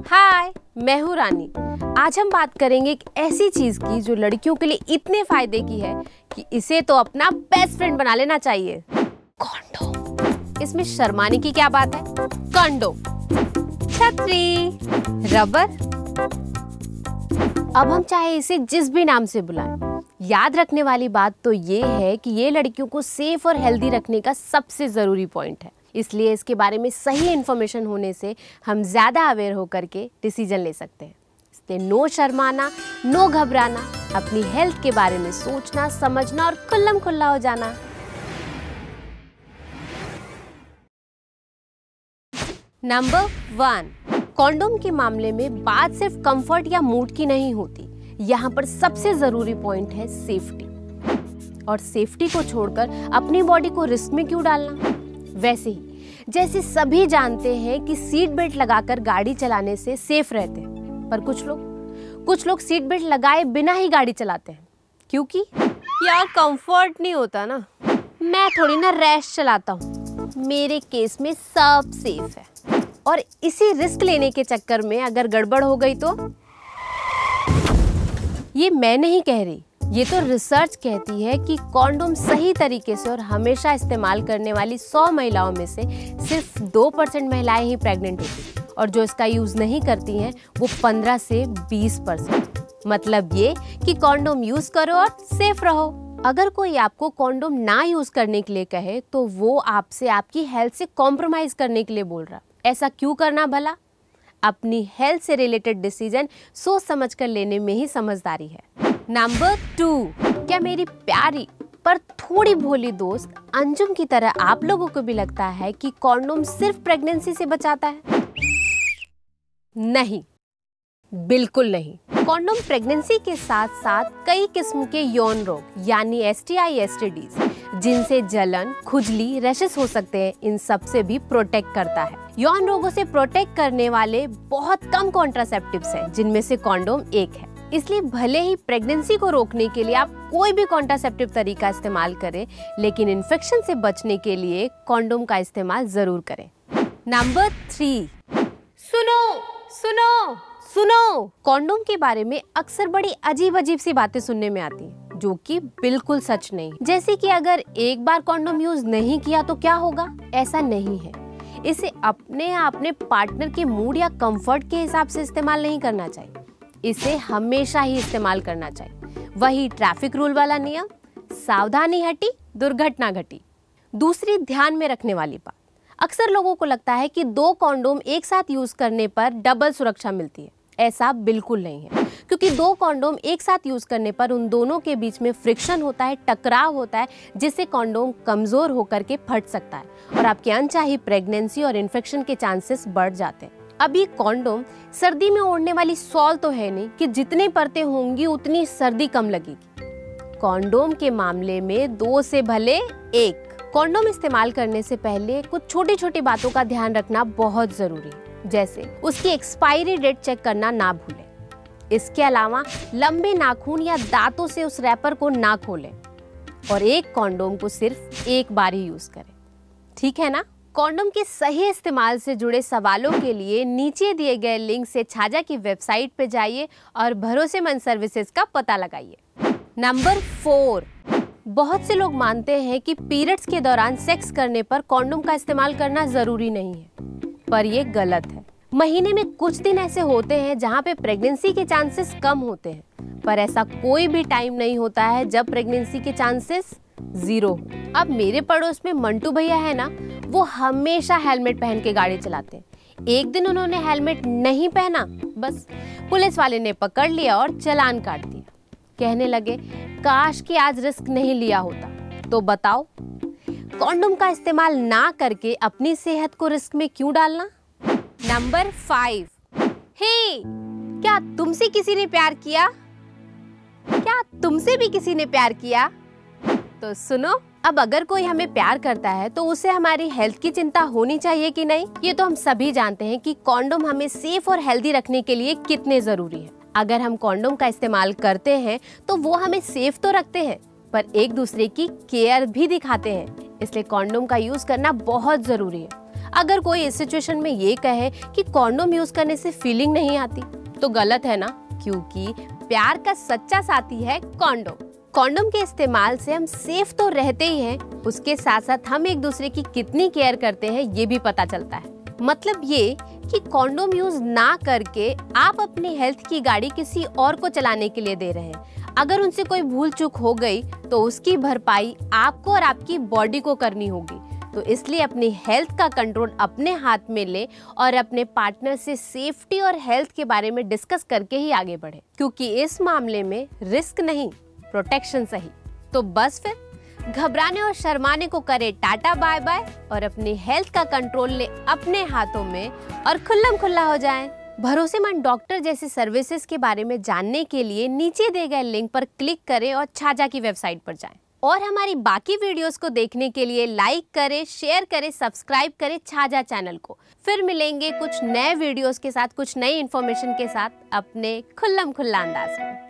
हाय, मैं हूँ रानी। आज हम बात करेंगे एक ऐसी चीज की जो लड़कियों के लिए इतने फायदे की है कि इसे तो अपना बेस्ट फ्रेंड बना लेना चाहिए। कॉन्डोम। इसमें शर्माने की क्या बात है? कॉन्डोम, छतरी, रबर। अब हम चाहे इसे जिस भी नाम से बुलाएं, याद रखने वाली बात तो ये है कि ये लड़कियों को सेफ और हेल्दी रखने का सबसे जरूरी पॉइंट है। इसलिए इसके बारे में सही इन्फॉर्मेशन होने से हम ज़्यादा अवेयर होकर के डिसीजन ले सकते हैं। इसलिए नो शर्माना, नो घबराना, अपनी हेल्थ के बारे में सोचना, समझना और खुल्लम खुल्ला हो जाना। नंबर 1, कॉन्डोम के मामले में बात सिर्फ कंफर्ट या मूड की नहीं होती। यहाँ पर सबसे जरूरी पॉइंट है सेफ्टी। और सेफ्टी को छोड़कर अपनी बॉडी को रिस्क में क्यों डालना? वैसे ही जैसे सभी जानते हैं कि सीट बेल्ट लगाकर गाड़ी चलाने से सेफ रहते हैं, पर कुछ लोग सीट बेल्ट लगाए बिना ही गाड़ी चलाते हैं। क्योंकि यार कंफर्ट नहीं होता ना। मैं थोड़ी ना रैश चलाता हूँ, मेरे केस में सब सेफ है। और इसी रिस्क लेने के चक्कर में अगर गड़बड़ हो गई तो ये मैं नहीं कह रही, ये तो रिसर्च कहती है कि कॉन्डोम सही तरीके से और हमेशा इस्तेमाल करने वाली 100 महिलाओं में से सिर्फ 2% महिलाएं ही प्रेग्नेंट होती हैं और जो इसका यूज नहीं करती हैं वो 15 से 20%। मतलब ये कि कॉन्डोम यूज करो और सेफ रहो। अगर कोई आपको कॉन्डोम ना यूज करने के लिए कहे तो वो आपसे आपकी हेल्थ से कॉम्प्रोमाइज करने के लिए बोल रहा। ऐसा क्यों करना भला? अपनी हेल्थ से रिलेटेड डिसीजन सोच समझ कर लेने में ही समझदारी है। नंबर 2, क्या मेरी प्यारी पर थोड़ी भोली दोस्त अंजुम की तरह आप लोगों को भी लगता है कि कॉन्डोम सिर्फ प्रेगनेंसी से बचाता है? नहीं, बिल्कुल नहीं। कॉन्डोम प्रेगनेंसी के साथ साथ कई किस्म के यौन रोग यानी STI, STDs जिनसे जलन, खुजली, रैशेस हो सकते हैं, इन सब से भी प्रोटेक्ट करता है। यौन रोगों से प्रोटेक्ट करने वाले बहुत कम कॉन्ट्रासेप्टिव्स हैं, जिनमें से कॉन्डोम एक है। इसलिए भले ही प्रेगनेंसी को रोकने के लिए आप कोई भी कॉन्ट्रासेप्टिव तरीका इस्तेमाल करें, लेकिन इन्फेक्शन से बचने के लिए कॉन्डोम का इस्तेमाल जरूर करें। नंबर 3, सुनो, कॉन्डोम के बारे में अक्सर बड़ी अजीब सी बातें सुनने में आती हैं, जो कि बिल्कुल सच नहीं। जैसे कि अगर एक बार कॉन्डोम यूज नहीं किया तो क्या होगा? ऐसा नहीं है। इसे अपने पार्टनर के मूड या कंफर्ट के हिसाब से इस्तेमाल नहीं करना चाहिए। इसे हमेशा ही इस्तेमाल करना चाहिए। वही ट्रैफिक रूल वाला नियम, सावधानी हटी दुर्घटना घटी। दूसरी ध्यान में रखने वाली बात, अक्सर लोगों को लगता है कि 2 कॉन्डोम एक साथ यूज करने पर डबल सुरक्षा मिलती है। ऐसा बिल्कुल नहीं है, क्योंकि 2 कॉन्डोम एक साथ यूज करने पर उन दोनों के बीच में फ्रिक्शन होता है, टकराव होता है, जिससे कॉन्डोम कमजोर होकर के फट सकता है और आपकी अनचाही प्रेगनेंसी और इन्फेक्शन के चांसेस बढ़ जाते हैं। अब ये कॉन्डोम सर्दी में ओढ़ने वाली शॉल तो है नहीं कि जितनी परतें होंगी उतनी सर्दी कम लगेगी। कॉन्डोम के मामले में 2 से भले 1। कॉन्डोम इस्तेमाल करने से पहले कुछ छोटी छोटी बातों का ध्यान रखना बहुत जरूरी है, जैसे उसकी एक्सपायरी डेट चेक करना ना भूलें। इसके अलावा लंबे नाखून या दांतों से उस रैपर को ना खोलें और एक कॉन्डोम को सिर्फ एक बार ही यूज करें। ठीक है ना? कॉन्डोम के सही इस्तेमाल से जुड़े सवालों के लिए नीचे दिए गए लिंक से छाजा की वेबसाइट पे जाइए और भरोसेमंद सर्विसेज का पता लगाइए। नंबर 4, बहुत से लोग मानते हैं कि पीरियड्स के दौरान सेक्स करने पर कॉन्डोम का इस्तेमाल करना जरूरी नहीं है, पर ये गलत है। महीने में कुछ दिन ऐसे होते हैं जहाँ पे प्रेगनेंसी के चांसेस कम होते हैं, पर ऐसा कोई भी टाइम नहीं होता है जब प्रेगनेंसी के चांसेस 0। अब मेरे पड़ोस में मंटू भैया है ना, वो हमेशा हेलमेट पहन के गाड़ी चलाते हैं। एक दिन उन्होंने हेलमेट नहीं पहना, बस पुलिस वाले ने पकड़ लिया और चालान काट दिया। कहने लगे काश कि आज रिस्क नहीं लिया होता। तो बताओ, कॉन्डोम का इस्तेमाल ना करके अपनी सेहत को रिस्क में क्यों डालना? नंबर 5, हे, क्या तुमसे किसी ने प्यार किया? क्या तुमसे भी किसी ने प्यार किया? तो सुनो, अब अगर कोई हमें प्यार करता है तो उसे हमारी हेल्थ की चिंता होनी चाहिए कि नहीं? ये तो हम सभी जानते हैं कि कॉन्डोम हमें सेफ और हेल्दी रखने के लिए कितने जरूरी है। अगर हम कॉन्डोम का इस्तेमाल करते हैं तो वो हमें सेफ तो रखते हैं, पर एक दूसरे की केयर भी दिखाते हैं। इसलिए कॉन्डोम का यूज करना बहुत जरूरी है। अगर कोई इस सिचुएशन में ये कहे कि कॉन्डोम यूज करने से फीलिंग नहीं आती तो गलत है ना, क्योंकि प्यार का सच्चा साथी है कॉन्डोम। कॉन्डोम के इस्तेमाल से हम सेफ तो रहते ही हैं, उसके साथ साथ हम एक दूसरे की कितनी केयर करते हैं ये भी पता चलता है। मतलब ये कि कॉन्डोम यूज ना करके आप अपनी हेल्थ की गाड़ी किसी और को चलाने के लिए दे रहे हैं। अगर उनसे कोई भूल चूक हो गई तो उसकी भरपाई आपको और आपकी बॉडी को करनी होगी। तो इसलिए अपनी हेल्थ का कंट्रोल अपने हाथ में ले और अपने पार्टनर से सेफ्टी और हेल्थ के बारे में डिस्कस करके ही आगे बढ़े, क्योंकि इस मामले में रिस्क नहीं, प्रोटेक्शन सही। तो बस फिर घबराने और शर्माने को करे टाटा बाय बाय और अपनी हेल्थ का कंट्रोल ले अपने हाथों में और खुल्लम खुल्ला हो जाएं। भरोसेमंद डॉक्टर जैसी सर्विसेज के बारे में जानने के लिए नीचे दिए गए लिंक पर क्लिक करें और छाजा की वेबसाइट पर जाएं। और हमारी बाकी वीडियोस को देखने के लिए लाइक करें, शेयर करें, सब्सक्राइब करें छाजा चैनल को। फिर मिलेंगे कुछ नए वीडियोस के साथ, कुछ नई इन्फॉर्मेशन के साथ अपने खुल्लम खुल्ला अंदाज में।